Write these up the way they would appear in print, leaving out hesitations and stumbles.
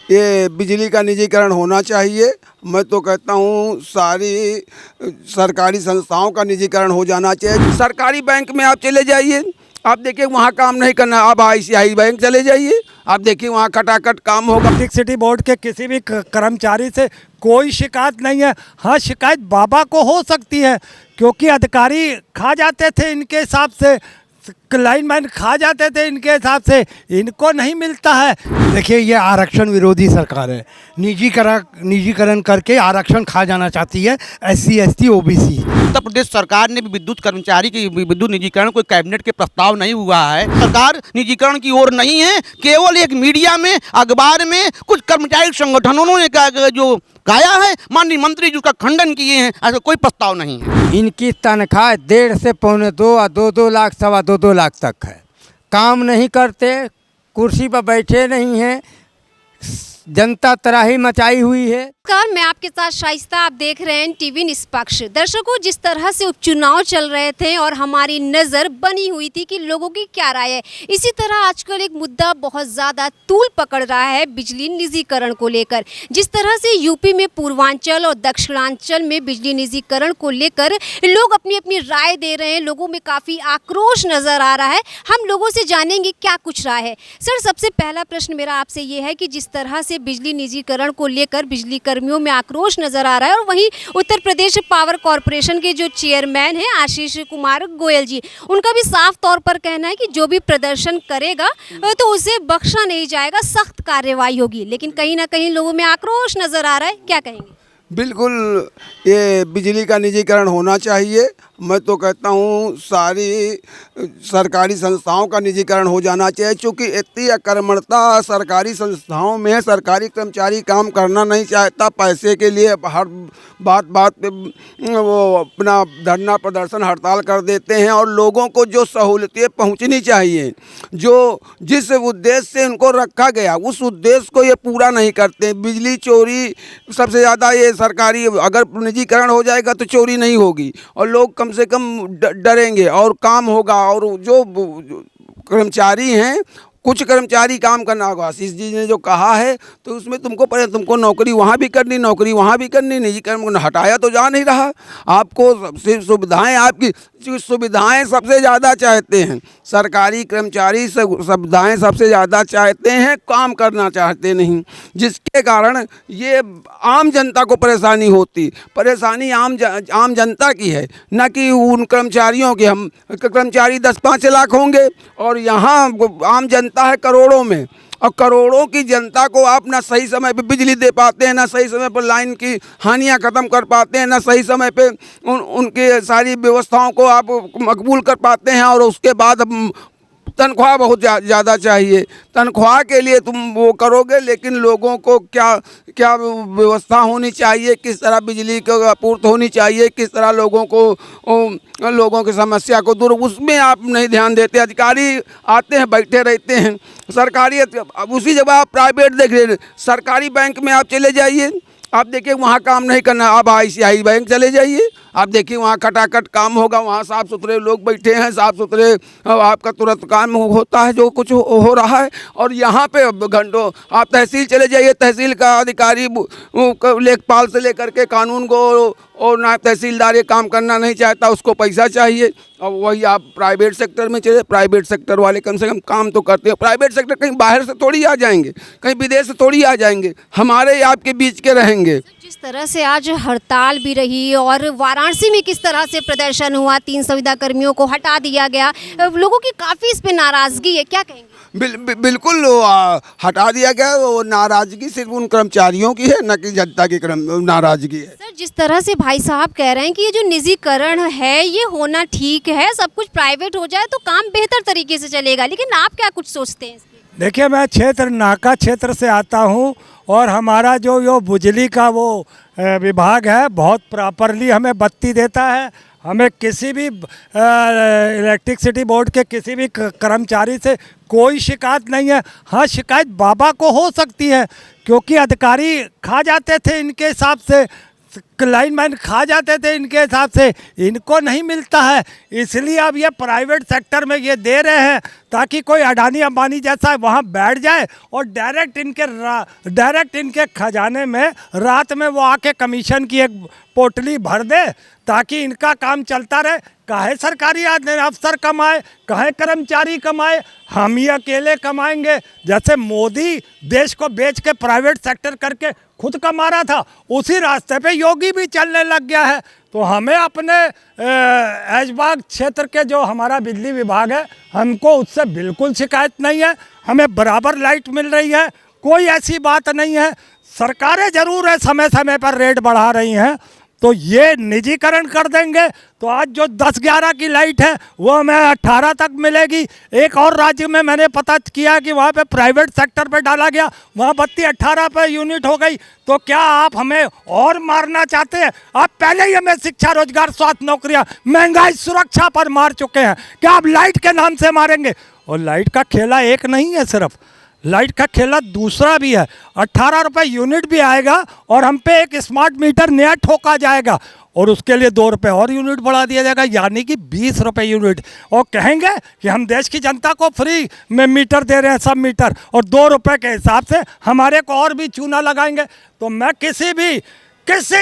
ये बिजली का निजीकरण होना चाहिए। मैं तो कहता हूँ सारी सरकारी संस्थाओं का निजीकरण हो जाना चाहिए। सरकारी बैंक में आप चले जाइए, आप देखिए वहाँ काम नहीं करना। आप ICICI बैंक चले जाइए, आप देखिए वहाँ खटाखट काम होगा। इलेक्ट्रिसिटी बोर्ड के किसी भी कर्मचारी से कोई शिकायत नहीं है। हाँ, शिकायत बाबा को हो सकती है क्योंकि अधिकारी खा जाते थे इनके हिसाब से, लाइनमैन खा जाते थे इनके हिसाब से, इनको नहीं मिलता है। देखिए, ये आरक्षण विरोधी सरकार है। निजीकरण करके आरक्षण खा जाना चाहती है SC ST OBC। Uttar Pradesh सरकार ने भी विद्युत कर्मचारी की विद्युत निजीकरण कोई कैबिनेट के प्रस्ताव नहीं हुआ है। सरकार निजीकरण की ओर नहीं है, केवल एक मीडिया में, अखबार में कुछ कर्मचारी संगठनों ने जो गाया है, माननीय मंत्री जी उसका खंडन किए हैं। ऐसा कोई प्रस्ताव नहीं है। इनकी तनख्वाह 1.5 से 1.25 और 2-2 लाख, 2.25 लाख तक है। काम नहीं करते, कुर्सी पर बैठे नहीं हैं, जनता तराही मचाई हुई है। नमस्कार, मैं आपके साथ शाइस्ता, आप देख रहे हैं टीवी निष्पक्ष। दर्शकों, जिस तरह से उपचुनाव चल रहे थे और हमारी नज़र बनी हुई थी कि लोगों की क्या राय है, इसी तरह आजकल एक मुद्दा बहुत ज़्यादा तूल पकड़ रहा है बिजली निजीकरण को लेकर। जिस तरह से यूपी में पूर्वांचल और दक्षिणांचल में बिजली निजीकरण को लेकर लोग अपनी अपनी राय दे रहे हैं, लोगों में काफ़ी आक्रोश नज़र आ रहा है। हम लोगों से जानेंगे क्या कुछ राय है। सर, सबसे पहला प्रश्न मेरा आपसे ये है कि जिस तरह से बिजली निजीकरण को लेकर बिजली कर्मियों में आक्रोश नजर आ रहा है और वहीं उत्तर प्रदेश पावर कॉरपोरेशन के जो चेयरमैन हैं आशीष कुमार गोयल जी, उनका भी साफ तौर पर कहना है कि जो भी प्रदर्शन करेगा तो उसे बख्शा नहीं जाएगा, सख्त कार्रवाई होगी। लेकिन कहीं ना कहीं लोगों में आक्रोश नजर आ रहा है, क्या कहेंगे? बिल्कुल, ये बिजली का निजीकरण होना चाहिए। मैं तो कहता हूँ सारी सरकारी संस्थाओं का निजीकरण हो जाना चाहिए, क्योंकि इतनी अकर्मणता सरकारी संस्थाओं में। सरकारी कर्मचारी काम करना नहीं चाहता, पैसे के लिए हर बात पे वो अपना धरना प्रदर्शन हड़ताल कर देते हैं। और लोगों को जो सहूलतें पहुंचनी चाहिए, जो जिस उद्देश्य से उनको रखा गया, उस उद्देश्य को ये पूरा नहीं करते। बिजली चोरी सबसे ज़्यादा, ये सरकारी अगर निजीकरण हो जाएगा तो चोरी नहीं होगी और लोग कम से कम डरेंगे और काम होगा। और जो कर्मचारी हैं, कुछ कर्मचारी काम करना होगा। आशीष जी ने जो कहा है तो उसमें तुमको नौकरी वहाँ भी करनी, नौकरी वहाँ भी करनी। निजीकरण हटाया तो जा नहीं रहा। आपको सिर्फ सुविधाएं, आपकी सुविधाएं सबसे ज़्यादा चाहते हैं। सरकारी कर्मचारी सुविधाएं सबसे ज़्यादा चाहते हैं, काम करना चाहते नहीं, जिसके कारण ये आम जनता को परेशानी होती। परेशानी आम जनता की है, न कि उन कर्मचारियों की। हम कर्मचारी 10-5 लाख होंगे और यहाँ आम जनता है करोड़ों में, और करोड़ों की जनता को आप ना सही समय पे बिजली दे पाते हैं, ना सही समय पर लाइन की हानियां ख़त्म कर पाते हैं, ना सही समय पे उनके सारी व्यवस्थाओं को आप मकबूल कर पाते हैं। और उसके बाद तनख्वाह बहुत ज़्यादा चाहिए। तनख्वाह के लिए तुम वो करोगे, लेकिन लोगों को क्या व्यवस्था होनी चाहिए, किस तरह बिजली की आपूर्ति होनी चाहिए, किस तरह लोगों की समस्या को दूर, उसमें आप नहीं ध्यान देते। अधिकारी आते हैं, बैठे रहते हैं। सरकारी, उसी जगह आप प्राइवेट देख रहे हैं। सरकारी बैंक में आप चले जाइए, आप देखिए वहाँ काम नहीं करना। आप ICICI बैंक चले जाइए, आप देखिए वहाँ खटाखट काम होगा। वहाँ साफ़ सुथरे लोग बैठे हैं, साफ़ सुथरे आपका तुरंत काम होता है जो कुछ हो रहा है। और यहाँ पे घंटों आप तहसील चले जाइए, तहसील का अधिकारी लेखपाल से लेकर के कानून को, और नायब तहसीलदार ये काम करना नहीं चाहता, उसको पैसा चाहिए। और वही आप प्राइवेट सेक्टर में चले, प्राइवेट सेक्टर वाले कम से कम काम तो करते हैं। प्राइवेट सेक्टर कहीं बाहर से थोड़ी आ जाएंगे, कहीं विदेश से थोड़ी आ जाएंगे, हमारे आपके बीच के रहेंगे। जिस तरह से आज हड़ताल भी रही और वाराणसी में किस तरह से प्रदर्शन हुआ, 3 संविदा कर्मियों को हटा दिया गया, लोगों की काफ़ी इस पे नाराज़गी है, क्या कहेंगे? बिल्कुल हटा दिया गया। वो नाराज़गी सिर्फ उन कर्मचारियों की है, न कि जनता की नाराज़गी है। सर, जिस तरह से भाई साहब कह रहे हैं कि ये जो निजीकरण है ये होना ठीक है, सब कुछ प्राइवेट हो जाए तो काम बेहतर तरीके से चलेगा, लेकिन आप क्या कुछ सोचते हैं? देखिए, मैं नाका क्षेत्र से आता हूँ और हमारा जो बिजली का वो विभाग है बहुत प्रॉपरली हमें बत्ती देता है। हमें किसी भी इलेक्ट्रिसिटी बोर्ड के किसी भी कर्मचारी से कोई शिकायत नहीं है। हाँ, शिकायत बाबा को हो सकती है क्योंकि अधिकारी खा जाते थे इनके हिसाब से, लाइनमैन खा जाते थे इनके हिसाब से, इनको नहीं मिलता है। इसलिए अब ये प्राइवेट सेक्टर में ये दे रहे हैं ताकि कोई अडानी अंबानी जैसा वहाँ बैठ जाए और डायरेक्ट इनके खजाने में रात में वो आके कमीशन की एक पोटली भर दे ताकि इनका काम चलता रहे। काहे सरकारी अफसर कमाए, काहे कर्मचारी कमाए, हम ही अकेले कमाएंगे। जैसे मोदी देश को बेच के प्राइवेट सेक्टर करके खुद कमा रहा था, उसी रास्ते पे योगी भी चलने लग गया है। तो हमें अपने ऐशबाग क्षेत्र के जो हमारा बिजली विभाग है, हमको उससे बिल्कुल शिकायत नहीं है। हमें बराबर लाइट मिल रही है, कोई ऐसी बात नहीं है। सरकारें ज़रूर है समय समय पर रेट बढ़ा रही हैं, तो ये निजीकरण कर देंगे तो आज जो 10-11 की लाइट है वो हमें 18 तक मिलेगी। एक और राज्य में मैंने पता किया कि वहाँ पे प्राइवेट सेक्टर पे डाला गया, वहाँ बत्ती 18 पे यूनिट हो गई। तो क्या आप हमें और मारना चाहते हैं? आप पहले ही हमें शिक्षा, रोजगार, स्वास्थ्य, नौकरियाँ, महंगाई, सुरक्षा पर मार चुके हैं, क्या आप लाइट के नाम से मारेंगे? और लाइट का खेला एक नहीं है, सिर्फ लाइट का खेला दूसरा भी है। 18 रुपये यूनिट भी आएगा और हम पे एक स्मार्ट मीटर नया ठोका जाएगा और उसके लिए 2 रुपये और यूनिट बढ़ा दिया जाएगा, यानी कि 20 रुपये यूनिट। और कहेंगे कि हम देश की जनता को फ्री में मीटर दे रहे हैं, सब मीटर, और 2 रुपये के हिसाब से हमारे को और भी चूना लगाएंगे। तो मैं किसी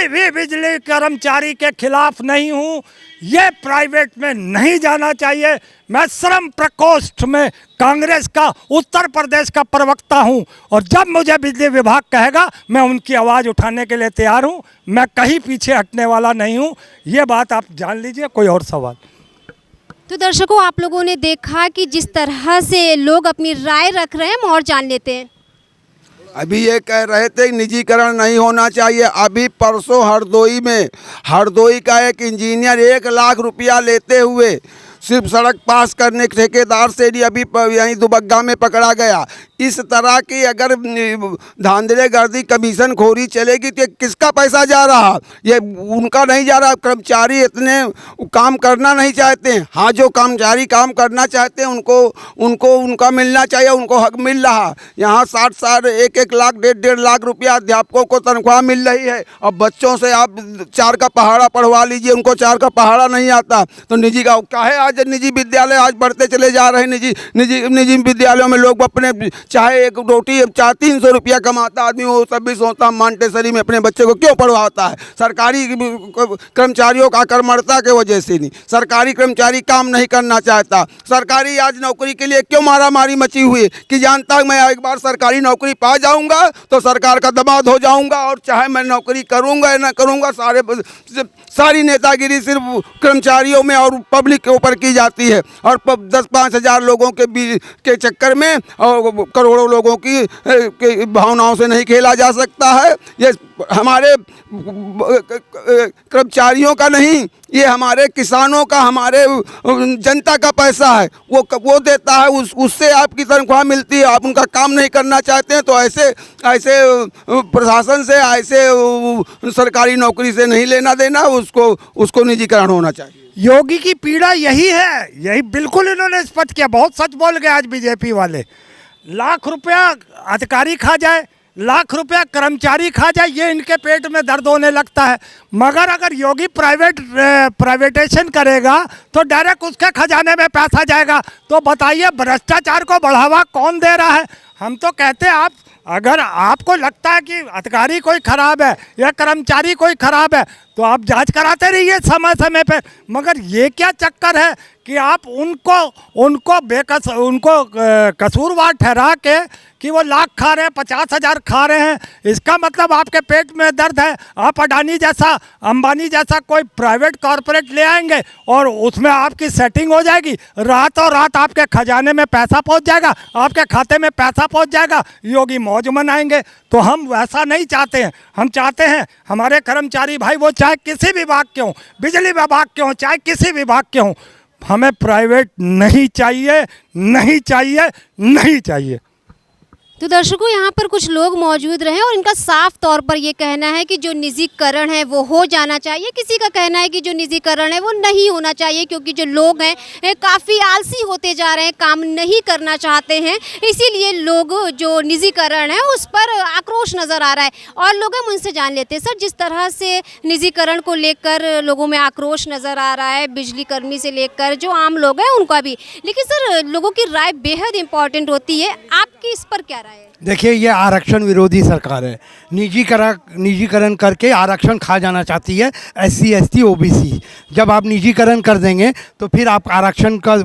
भी बिजली कर्मचारी के खिलाफ नहीं हूँ। ये प्राइवेट में नहीं जाना चाहिए। मैं श्रम प्रकोष्ठ में कांग्रेस का उत्तर प्रदेश का प्रवक्ता हूँ और जब मुझे बिजली विभाग कहेगा मैं उनकी आवाज़ उठाने के लिए तैयार हूँ। मैं कहीं पीछे हटने वाला नहीं हूँ, ये बात आप जान लीजिए। कोई और सवाल? तो दर्शकों, आप लोगों ने देखा कि जिस तरह से लोग अपनी राय रख रहे हैं, हम और जान लेते हैं। अभी ये कह रहे थे निजीकरण नहीं होना चाहिए। अभी परसों हरदोई का एक इंजीनियर 1 लाख रुपया लेते हुए सिर्फ सड़क पास करने के ठेकेदार से ही अभी यहीं दुबग्गा में पकड़ा गया। इस तरह की अगर धांधलेगर्दी, कमीशन खोरी चलेगी तो किसका पैसा जा रहा? ये उनका नहीं जा रहा। कर्मचारी इतने काम करना नहीं चाहते हैं। हाँ, जो कर्मचारी काम करना चाहते हैं उनको उनका मिलना चाहिए, उनको हक मिल रहा। यहाँ 60 1 लाख 1.5 लाख रुपया अध्यापकों को तनख्वाह मिल रही है और बच्चों से आप 4 का पहाड़ा पढ़वा लीजिए, उनको 4 का पहाड़ा नहीं आता। तो निजी का काहे आज निजी विद्यालय आज बढ़ते चले जा रहे हैं। निजी विद्यालयों में लोग अपने चाहे एक रोटी 300 रुपया कमाता आदमी, वो सब भी सोचता मॉन्टेसरी में अपने बच्चे को क्यों पढ़वाता है। सरकारी कर्मचारियों का कर्मठता के वजह से नहीं, सरकारी कर्मचारी काम नहीं करना चाहता। सरकारी आज नौकरी के लिए क्यों मारामारी मची हुई है कि जानता मैं एक बार सरकारी नौकरी पा जाऊंगा तो सरकार का दबाव हो जाऊंगा और चाहे मैं नौकरी करूंगा या ना करूंगा, सारी नेतागिरी सिर्फ कर्मचारियों में और पब्लिक के ऊपर की जाती है और 10-5 हज़ार लोगों के चक्कर में और करोड़ों लोगों की भावनाओं से नहीं खेला जा सकता है। ये हमारे कर्मचारियों का नहीं, ये हमारे किसानों का, हमारे जनता का पैसा है। वो देता है, उससे आपकी तनख्वाह मिलती है। आप उनका काम नहीं करना चाहते हैं तो ऐसे प्रशासन से, ऐसे सरकारी नौकरी से नहीं लेना देना, उसको निजीकरण होना चाहिए। योगी की पीड़ा यही है, यही बिल्कुल इन्होंने स्पष्ट किया। बहुत सच बोल गए आज बीजेपी वाले। लाख रुपया अधिकारी खा जाए, लाख रुपया कर्मचारी खा जाए, ये इनके पेट में दर्द होने लगता है। मगर अगर योगी प्राइवेटेशन करेगा तो डायरेक्ट उसके खजाने में पैसा जाएगा। तो बताइए भ्रष्टाचार को बढ़ावा कौन दे रहा है? हम तो कहते हैं, आप अगर आपको लगता है कि अधिकारी कोई ख़राब है या कर्मचारी कोई ख़राब है तो आप जांच कराते रहिए समय समय पर। मगर ये क्या चक्कर है कि आप उनको कसूरवार ठहरा के कि वो लाख खा रहे हैं, 50,000 खा रहे हैं, इसका मतलब आपके पेट में दर्द है। आप अडानी जैसा, अंबानी जैसा कोई प्राइवेट कॉरपोरेट ले आएंगे और उसमें आपकी सेटिंग हो जाएगी, रातों रात आपके खजाने में पैसा पहुंच जाएगा, आपके खाते में पैसा पहुंच जाएगा, योगी मौज मनाएंगे। तो हम वैसा नहीं चाहते हैं। हम चाहते हैं हमारे कर्मचारी भाई, वो चाहे किसी विभाग के हों, बिजली विभाग के हों, चाहे किसी विभाग के हों, हमें प्राइवेट नहीं चाहिए, नहीं चाहिए, नहीं चाहिए। तो दर्शकों यहाँ पर कुछ लोग मौजूद रहे और इनका साफ तौर पर ये कहना है कि जो निजीकरण है वो हो जाना चाहिए। किसी का कहना है कि जो निजीकरण है वो नहीं होना चाहिए, क्योंकि जो लोग हैं काफ़ी आलसी होते जा रहे हैं, काम नहीं करना चाहते हैं, इसीलिए लोग जो निजीकरण है उस पर आक्रोश नज़र आ रहा है। और लोग हम उनसे जान लेते हैं सर, जिस तरह से निजीकरण को लेकर लोगों में आक्रोश नज़र आ रहा है, बिजली कर्मी से लेकर जो आम लोग हैं उनका भी, लेकिन सर लोगों की राय बेहद इंपॉर्टेंट होती है। आपकी इस पर क्या राय है? देखिए, ये आरक्षण विरोधी सरकार है। निजीकरण करके आरक्षण खा जाना चाहती है SC ST OBC। जब आप निजीकरण कर देंगे तो फिर आप आरक्षण का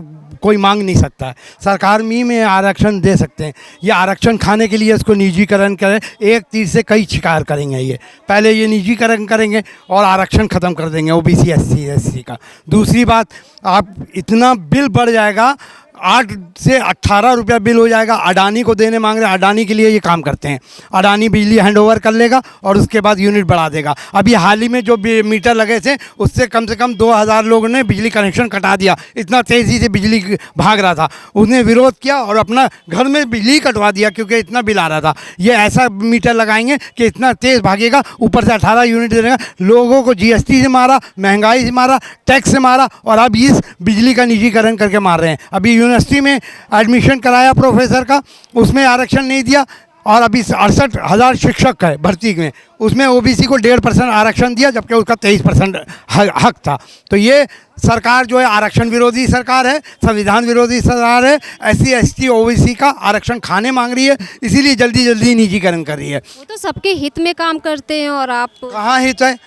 कोई मांग नहीं सकता है। सरकार में आरक्षण दे सकते हैं। ये आरक्षण खाने के लिए इसको निजीकरण करें, एक तीर से कई शिकार करेंगे। ये पहले ये निजीकरण करेंगे और आरक्षण ख़त्म कर देंगे OBC SC ST का। दूसरी बात, आप इतना बिल बढ़ जाएगा, 8 से 18 रुपया बिल हो जाएगा। अडानी को देने मांग रहे हैं, अडानी के लिए ये काम करते हैं। अडानी बिजली हैंडओवर कर लेगा और उसके बाद यूनिट बढ़ा देगा। अभी हाल ही में जो मीटर लगे थे उससे कम से कम 2000 लोगों ने बिजली कनेक्शन कटा दिया। इतना तेज़ी से बिजली भाग रहा था, उसने विरोध किया और अपना घर में बिजली कटवा दिया क्योंकि इतना बिल आ रहा था। ये ऐसा मीटर लगाएंगे कि इतना तेज़ भागेगा, ऊपर से 18 यूनिट देगा। लोगों को GST से मारा, महंगाई से मारा, टैक्स से मारा और अब इस बिजली का निजीकरण करके मार रहे हैं। अभी यूनिवर्सिटी में एडमिशन कराया प्रोफेसर का, उसमें आरक्षण नहीं दिया और अभी 68,000 शिक्षक है भर्ती में, उसमें OBC को 1.5% आरक्षण दिया जबकि उसका 23% हक था। तो ये सरकार जो है आरक्षण विरोधी सरकार है, संविधान विरोधी सरकार है। SC ST OBC का आरक्षण खाने मांग रही है, इसीलिए जल्दी जल्दी निजीकरण कर रही है। वो तो सबके हित में काम करते हैं और आप कहाँ हित है?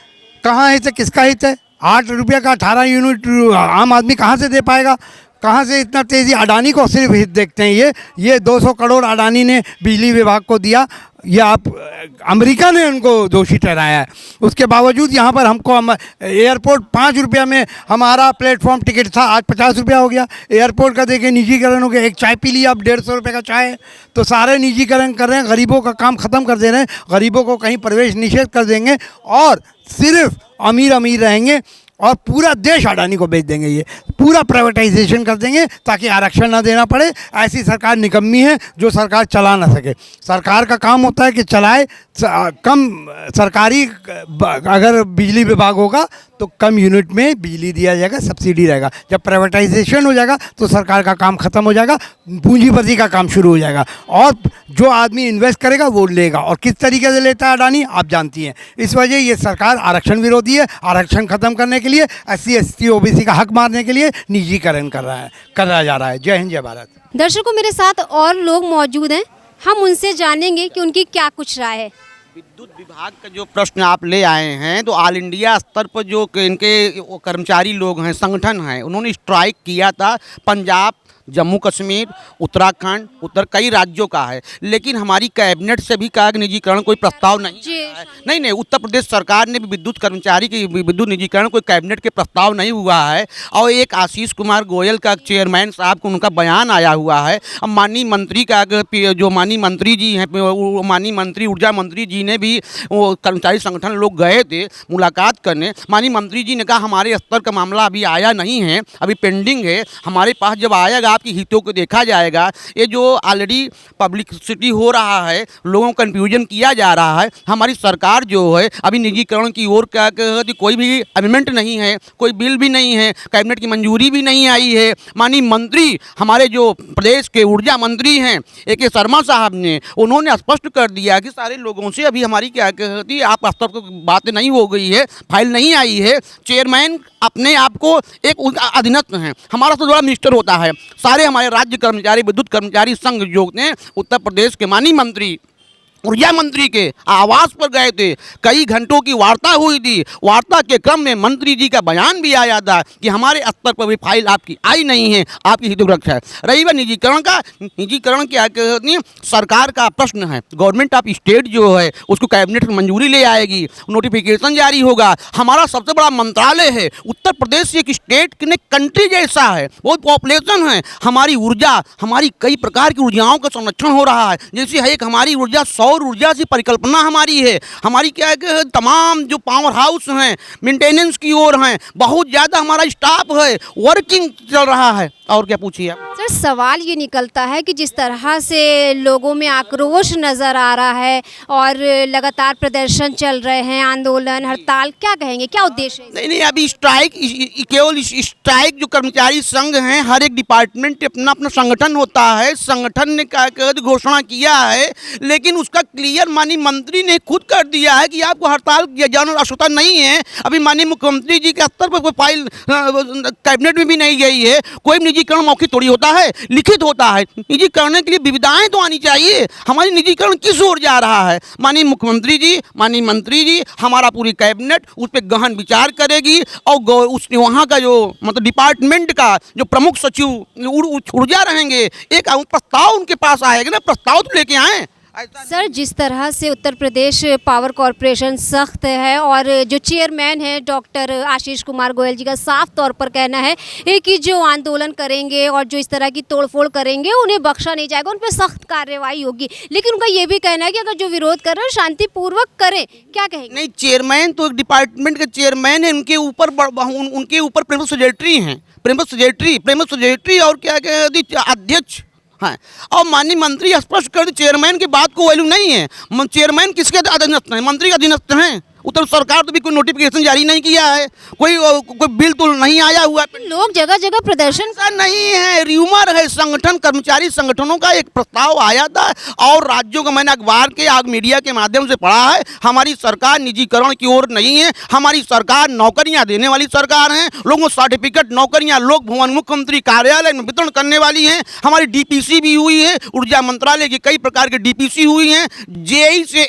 कहाँ हित है? किसका हित है? 8 रुपये का 18 यूनिट आम आदमी कहाँ से दे पाएगा? कहाँ से इतना तेज़ी? अडानी को सिर्फ हित देखते हैं। ये 200 करोड़ अडानी ने बिजली विभाग को दिया, ये आप अमेरिका ने उनको दोषी ठहराया है। उसके बावजूद यहाँ पर हमको एयरपोर्ट 5 रुपया में हमारा प्लेटफॉर्म टिकट था, आज 50 रुपया हो गया। एयरपोर्ट का देखिए निजीकरण हो गया, एक चाय पी लिया अब 150 रुपये का चाय है। तो सारे निजीकरण कर रहे हैं, गरीबों का काम ख़त्म कर दे रहे हैं। गरीबों को कहीं प्रवेश निषेध कर देंगे और सिर्फ अमीर अमीर रहेंगे और पूरा देश अडानी को बेच देंगे। ये पूरा प्राइवेटाइजेशन कर देंगे ताकि आरक्षण ना देना पड़े। ऐसी सरकार निकम्मी है जो सरकार चला ना सके। सरकार का काम होता है कि चलाए, कम सरकारी अगर बिजली विभाग होगा तो कम यूनिट में बिजली दिया जाएगा, सब्सिडी रहेगा। जब प्राइवेटाइजेशन हो जाएगा तो सरकार का काम ख़त्म हो जाएगा, पूंजीपति का काम शुरू हो जाएगा और जो आदमी इन्वेस्ट करेगा वो लेगा। और किस तरीके से लेता है अडानी आप जानती हैं। इस वजह ये सरकार आरक्षण विरोधी है। आरक्षण ख़त्म करने के लिए SC ST OBC का हक मारने के लिए निजीकरण करा जा रहा है। जय हिंद, जय भारत। दर्शकों, मेरे साथ और लोग मौजूद हैं, हम उनसे जानेंगे कि उनकी क्या कुछ राय है। विद्युत विभाग का जो प्रश्न आप ले आए हैं, तो ऑल इंडिया स्तर पर जो इनके कर्मचारी लोग हैं, संगठन हैं, उन्होंने स्ट्राइक किया था। पंजाब, जम्मू कश्मीर, उत्तराखंड, कई राज्यों का है, लेकिन हमारी कैबिनेट से भी कहा कि निजीकरण कोई प्रस्ताव नहीं है। नहीं, उत्तर प्रदेश सरकार ने भी विद्युत कर्मचारी की विद्युत निजीकरण कोई कैबिनेट के प्रस्ताव नहीं हुआ है। और एक आशीष कुमार गोयल का चेयरमैन साहब को उनका बयान आया हुआ है। अब माननीय मंत्री का जो माननीय मंत्री जी हैं, माननीय मंत्री ऊर्जा मंत्री जी ने भी वो कर्मचारी संगठन लोग गए थे मुलाकात करने। माननीय मंत्री जी ने कहा हमारे स्तर का मामला अभी आया नहीं है, अभी पेंडिंग है, हमारे पास जब आएगा आपकी हितों को देखा जाएगा। ये जो ऑलरेडी पब्लिसिटी हो रहा है, लोगों को कन्फ्यूजन किया जा रहा है। हमारी सरकार जो है अभी निजीकरण की ओर क्या कोई भी अमेंडमेंट नहीं है, कोई बिल भी नहीं है, कैबिनेट की मंजूरी भी नहीं आई है। माननीय मंत्री, हमारे जो प्रदेश के ऊर्जा मंत्री हैं AK शर्मा साहब ने, उन्होंने स्पष्ट कर दिया कि सारे लोगों से अभी हमारी क्या कहती आप स्तर पर बात नहीं हो गई है, फाइल नहीं आई है। चेयरमैन अपने आप को एक अधीनस्थ हैं। हमारा तो बड़ा मिनिस्टर होता है। सारे हमारे राज्य कर्मचारी विद्युत कर्मचारी संघ जो ने उत्तर प्रदेश के माननीय मंत्री ऊर्जा मंत्री के आवास पर गए थे, कई घंटों की वार्ता हुई थी। वार्ता के क्रम में मंत्री जी का बयान भी आया था कि हमारे स्तर पर भी फाइल आपकी आई नहीं है, आपकी हितों की रक्षा है। रही बात निजीकरण क्या कहती है, सरकार का प्रश्न है। गवर्नमेंट ऑफ स्टेट जो है उसको कैबिनेट में मंजूरी ले आएगी, नोटिफिकेशन जारी होगा। हमारा सबसे बड़ा मंत्रालय है। उत्तर प्रदेश एक स्टेट ने कंट्री जैसा है, बहुत पॉपुलेशन है। हमारी ऊर्जा, हमारी कई प्रकार की ऊर्जाओं का संरक्षण हो रहा है। जैसे है एक हमारी ऊर्जा सौर ऊर्जा से परिकल्पना हमारी है। हमारी क्या है कि तमाम जो पावर हाउस हैं मेंटेनेंस की ओर हैं, बहुत ज़्यादा हमारा स्टाफ है, वर्किंग चल रहा है। और क्या पूछिए आप। सर सवाल ये निकलता है कि जिस तरह से लोगों में आक्रोश नज़र आ रहा है और लगातार प्रदर्शन चल रहे हैं, आंदोलन, हड़ताल, क्या कहेंगे, क्या उद्देश्य है? नहीं नहीं, अभी स्ट्राइक केवल स्ट्राइक जो कर्मचारी संघ हैं, हर एक डिपार्टमेंट अपना अपना संगठन होता है, संगठन ने क्या घोषणा किया है, लेकिन उसका क्लियर माननीय मंत्री ने खुद कर दिया है कि आपको हड़ताल किया जाना आवश्यकता नहीं है। अभी माननीय मुख्यमंत्री जी के स्तर पर कोई फाइल कैबिनेट में भी नहीं गई है। कोई निजीकरण मौखिक थोड़ी होता है, लिखित होता है। निजीकरण के लिए विविधाएं तो आनी चाहिए। हमारी निजीकरण किस ओर जा रहा है? माननीय मुख्यमंत्री जी, माननीय मंत्री जी, हमारा पूरी कैबिनेट उस पर गहन विचार करेगी और उस वहाँ का जो मतलब डिपार्टमेंट का जो प्रमुख सचिव ऊर्जा रहेंगे, एक प्रस्ताव उनके पास आएगा ना, प्रस्ताव तो लेके आए। सर जिस तरह से उत्तर प्रदेश पावर कॉरपोरेशन सख्त है और जो चेयरमैन है डॉक्टर आशीष कुमार गोयल जी का साफ तौर पर कहना है कि जो आंदोलन करेंगे और जो इस तरह की तोड़फोड़ करेंगे उन्हें बख्शा नहीं जाएगा, उन पर सख्त कार्रवाई होगी। लेकिन उनका ये भी कहना है कि अगर जो विरोध कर रहे हैं शांतिपूर्वक करें, क्या कहेंगे? नहीं, चेयरमैन तो एक डिपार्टमेंट के चेयरमैन है, उनके ऊपर प्रेमस सेक्रेटरी और क्या कहते अध्यक्ष हाँ। और माननीय मंत्री स्पष्ट कर दी, चेयरमैन की बात को वैल्यू नहीं है। चेयरमैन किसके अधीनस्थ है? मंत्री का अधीनस्थ हैं। उत्तर सरकार तो भी कोई नोटिफिकेशन जारी नहीं किया है, कोई बिल तो नहीं आया हुआ है। लोग जगह जगह प्रदर्शन ऐसा नहीं है, र्यूमर है। संगठन कर्मचारी संगठनों का एक प्रस्ताव आया था और राज्यों का मैंने अखबार के मीडिया के माध्यम से पढ़ा है। हमारी सरकार निजीकरण की ओर नहीं है, हमारी सरकार नौकरियां देने वाली सरकार है। लोगों को सर्टिफिकेट नौकरियां लोक भवन मुख्यमंत्री कार्यालय में वितरण करने वाली है। हमारी डीपीसी भी हुई है, ऊर्जा मंत्रालय की कई प्रकार की डीपीसी हुई हैं। जेई से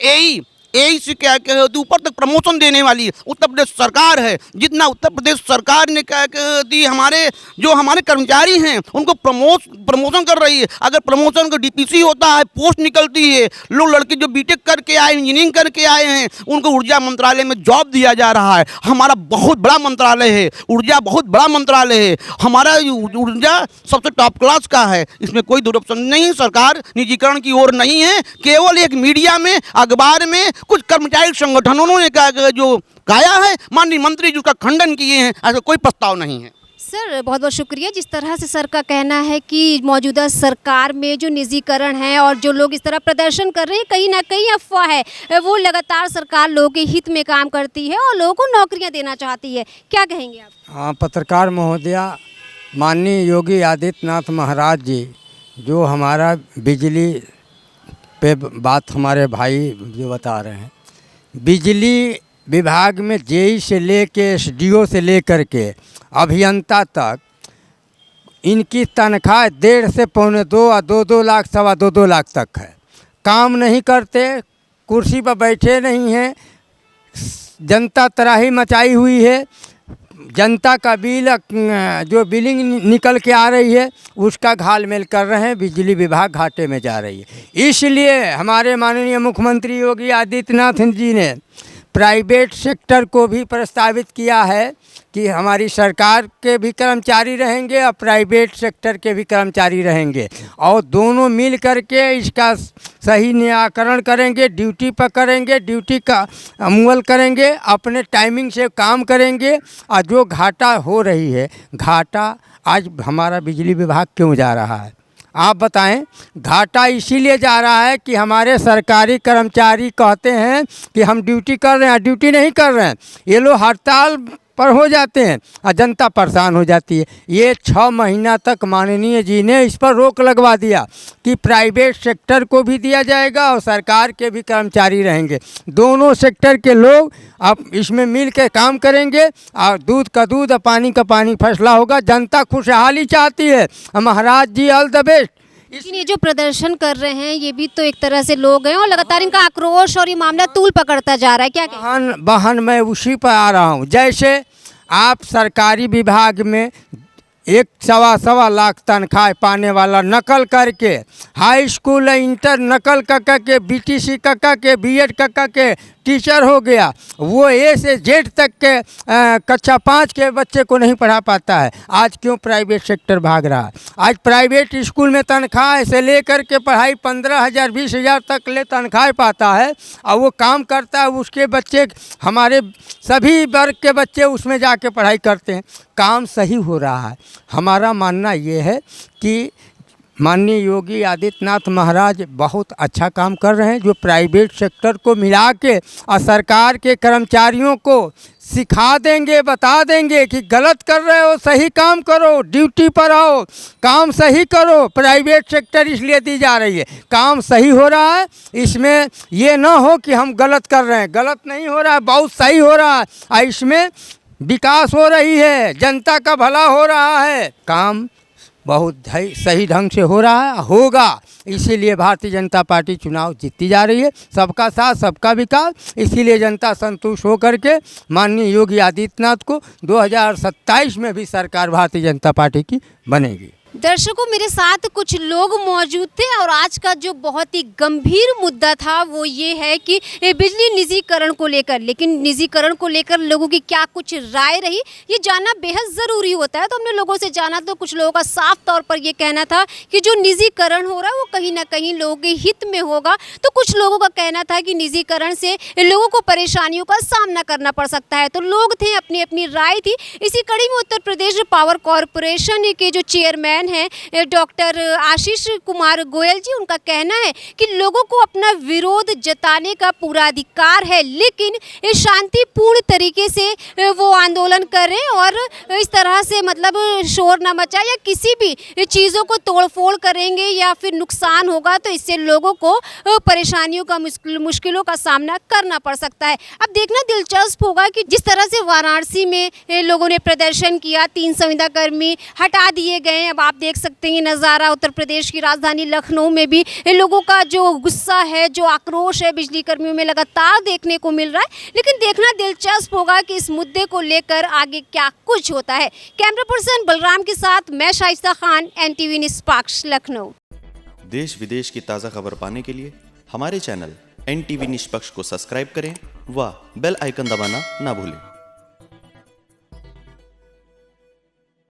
एई से क्या कहती ऊपर तक प्रमोशन देने वाली उत्तर प्रदेश सरकार है। जितना उत्तर प्रदेश सरकार ने क्या कहती हमारे कर्मचारी हैं उनको प्रमोशन कर रही है। अगर प्रमोशन का डीपीसी होता है, पोस्ट निकलती है, लोग लड़के जो बीटेक करके आए, इंजीनियरिंग करके आए हैं, उनको ऊर्जा मंत्रालय में जॉब दिया जा रहा है। हमारा बहुत बड़ा मंत्रालय है, ऊर्जा बहुत बड़ा मंत्रालय है। हमारा ऊर्जा सबसे टॉप क्लास का है, इसमें कोई दुरुपयोग नहीं है। सरकार निजीकरण की ओर नहीं है। केवल एक मीडिया में, अखबार में कुछ कर्मचारी संगठनों ने जो कहा है, माननीय मंत्री जी उसका खंडन किए हैं। ऐसा कोई प्रस्ताव नहीं है। सर बहुत बहुत शुक्रिया। जिस तरह से सर का कहना है कि मौजूदा सरकार में जो निजीकरण है और जो लोग इस तरह प्रदर्शन कर रहे हैं, कहीं ना कहीं अफवाह है। वो लगातार सरकार लोगों के हित में काम करती है और लोगों को नौकरियां देना चाहती है, क्या कहेंगे आप? हाँ, पत्रकार महोदया, माननीय योगी आदित्यनाथ महाराज जी जो हमारा बिजली पे बात हमारे भाई जो बता रहे हैं, बिजली विभाग में जेई से लेके एसडीओ से लेकर के अभियंता तक इनकी तनख्वाह 1.5 से 1.25 और 2-2 लाख, 2.25 लाख तक है। काम नहीं करते, कुर्सी पर बैठे नहीं हैं, जनता तराही मचाई हुई है। जनता का बिल जो बिलिंग निकल के आ रही है उसका घालमेल कर रहे हैं, बिजली विभाग घाटे में जा रही है। इसलिए हमारे माननीय मुख्यमंत्री योगी आदित्यनाथ जी ने प्राइवेट सेक्टर को भी प्रस्तावित किया है कि हमारी सरकार के भी कर्मचारी रहेंगे और प्राइवेट सेक्टर के भी कर्मचारी रहेंगे और दोनों मिल करके इसका सही निराकरण करेंगे, ड्यूटी पर करेंगे, ड्यूटी का अमल करेंगे, अपने टाइमिंग से काम करेंगे। और जो घाटा हो रही है, घाटा आज हमारा बिजली विभाग क्यों जा रहा है आप बताएं? घाटा इसीलिए जा रहा है कि हमारे सरकारी कर्मचारी कहते हैं कि हम ड्यूटी कर रहे हैं, ड्यूटी नहीं कर रहे हैं। ये लोग हड़ताल पर हो जाते हैं और जनता परेशान हो जाती है। ये 6 महीना तक माननीय जी ने इस पर रोक लगवा दिया कि प्राइवेट सेक्टर को भी दिया जाएगा और सरकार के भी कर्मचारी रहेंगे। दोनों सेक्टर के लोग अब इसमें मिल के काम करेंगे और दूध का दूध और पानी का पानी फैसला होगा। जनता खुशहाली चाहती है। महाराज जी ऑल द बेस्ट। लेकिन ये जो प्रदर्शन कर रहे हैं ये भी तो एक तरह से लोग हैं और लगातार इनका आक्रोश और ये मामला तूल पकड़ता जा रहा है, क्या कहें? बहन मैं उसी पर आ रहा हूँ। जैसे आप सरकारी विभाग में 1-1.25 लाख तनख्वाह पाने वाला नकल करके हाई स्कूल इंटर नकल के बीटीसी के बीएड के टीचर हो गया, वो ए से जेड तक के कक्षा 5 के बच्चे को नहीं पढ़ा पाता है। आज क्यों प्राइवेट सेक्टर भाग रहा है? आज प्राइवेट स्कूल में तनख्वाह से लेकर के पढ़ाई 15,000 20,000 तक ले तनख्वाह पाता है, और वो काम करता है, उसके बच्चे हमारे सभी वर्ग के बच्चे उसमें जाके पढ़ाई करते हैं। काम सही हो रहा है। हमारा मानना ये है कि माननीय योगी आदित्यनाथ महाराज बहुत अच्छा काम कर रहे हैं, जो प्राइवेट सेक्टर को मिला के और सरकार के कर्मचारियों को सिखा देंगे, बता देंगे कि गलत कर रहे हो, सही काम करो, ड्यूटी पर आओ, काम सही करो। प्राइवेट सेक्टर इसलिए दी जा रही है, काम सही हो रहा है, इसमें ये ना हो कि हम गलत कर रहे हैं। गलत नहीं हो रहा है, बहुत सही हो रहा है, और इसमें विकास हो रही है, जनता का भला हो रहा है, काम बहुत सही ढंग से हो रहा है, होगा। इसीलिए भारतीय जनता पार्टी चुनाव जीतती जा रही है। सबका साथ, सबका विकास। इसीलिए जनता संतुष्ट होकर के माननीय योगी आदित्यनाथ को 2027 में भी सरकार भारतीय जनता पार्टी की बनेगी। दर्शकों, मेरे साथ कुछ लोग मौजूद थे और आज का जो बहुत ही गंभीर मुद्दा था वो ये है कि बिजली निजीकरण को लेकर, लेकिन निजीकरण को लेकर लोगों की क्या कुछ राय रही ये जानना बेहद ज़रूरी होता है। तो हमने लोगों से जाना तो कुछ लोगों का साफ तौर पर ये कहना था कि जो निजीकरण हो रहा है वो कहीं ना कहीं लोगों के हित में होगा। तो कुछ लोगों का कहना था कि निजीकरण से लोगों को परेशानियों का सामना करना पड़ सकता है। तो लोग थे, अपनी अपनी राय थी। इसी कड़ी में उत्तर प्रदेश पावर कॉरपोरेशन के जो चेयरमैन हैं डॉक्टर आशीष कुमार गोयल जी, उनका कहना है कि लोगों को अपना विरोध जताने का पूरा अधिकार है, लेकिन शांतिपूर्ण तरीके से वो आंदोलन करें और इस तरह से मतलब शोर न मचाए या किसी भी चीज़ों को तोड़फोड़ करेंगे या फिर नुकसान होगा तो इससे लोगों को परेशानियों का मुश्किलों का सामना करना पड़ सकता है। अब देखना दिलचस्प होगा कि जिस तरह से वाराणसी में लोगों ने प्रदर्शन किया, 3 संविदा कर्मी हटा दिए गए। अब आप देख सकते हैं नज़ारा उत्तर प्रदेश की राजधानी लखनऊ में भी लोगों का जो गुस्सा है, जो आक्रोश है बिजली कर्मियों में लगातार देखने को मिल रहा है। लेकिन देखना दिलचस्प होगा कि इस मुद्दे को लेकर आगे क्या कुछ होता है। कैमरा पर्सन बलराम के साथ मैं शाइस्ता खान, NTV निष्पक्ष, लखनऊ। देश विदेश की ताज़ा खबर पाने के लिए हमारे चैनल NTV निष्पक्ष को सब्सक्राइब करें व बेल आइकन दबाना ना भूलें।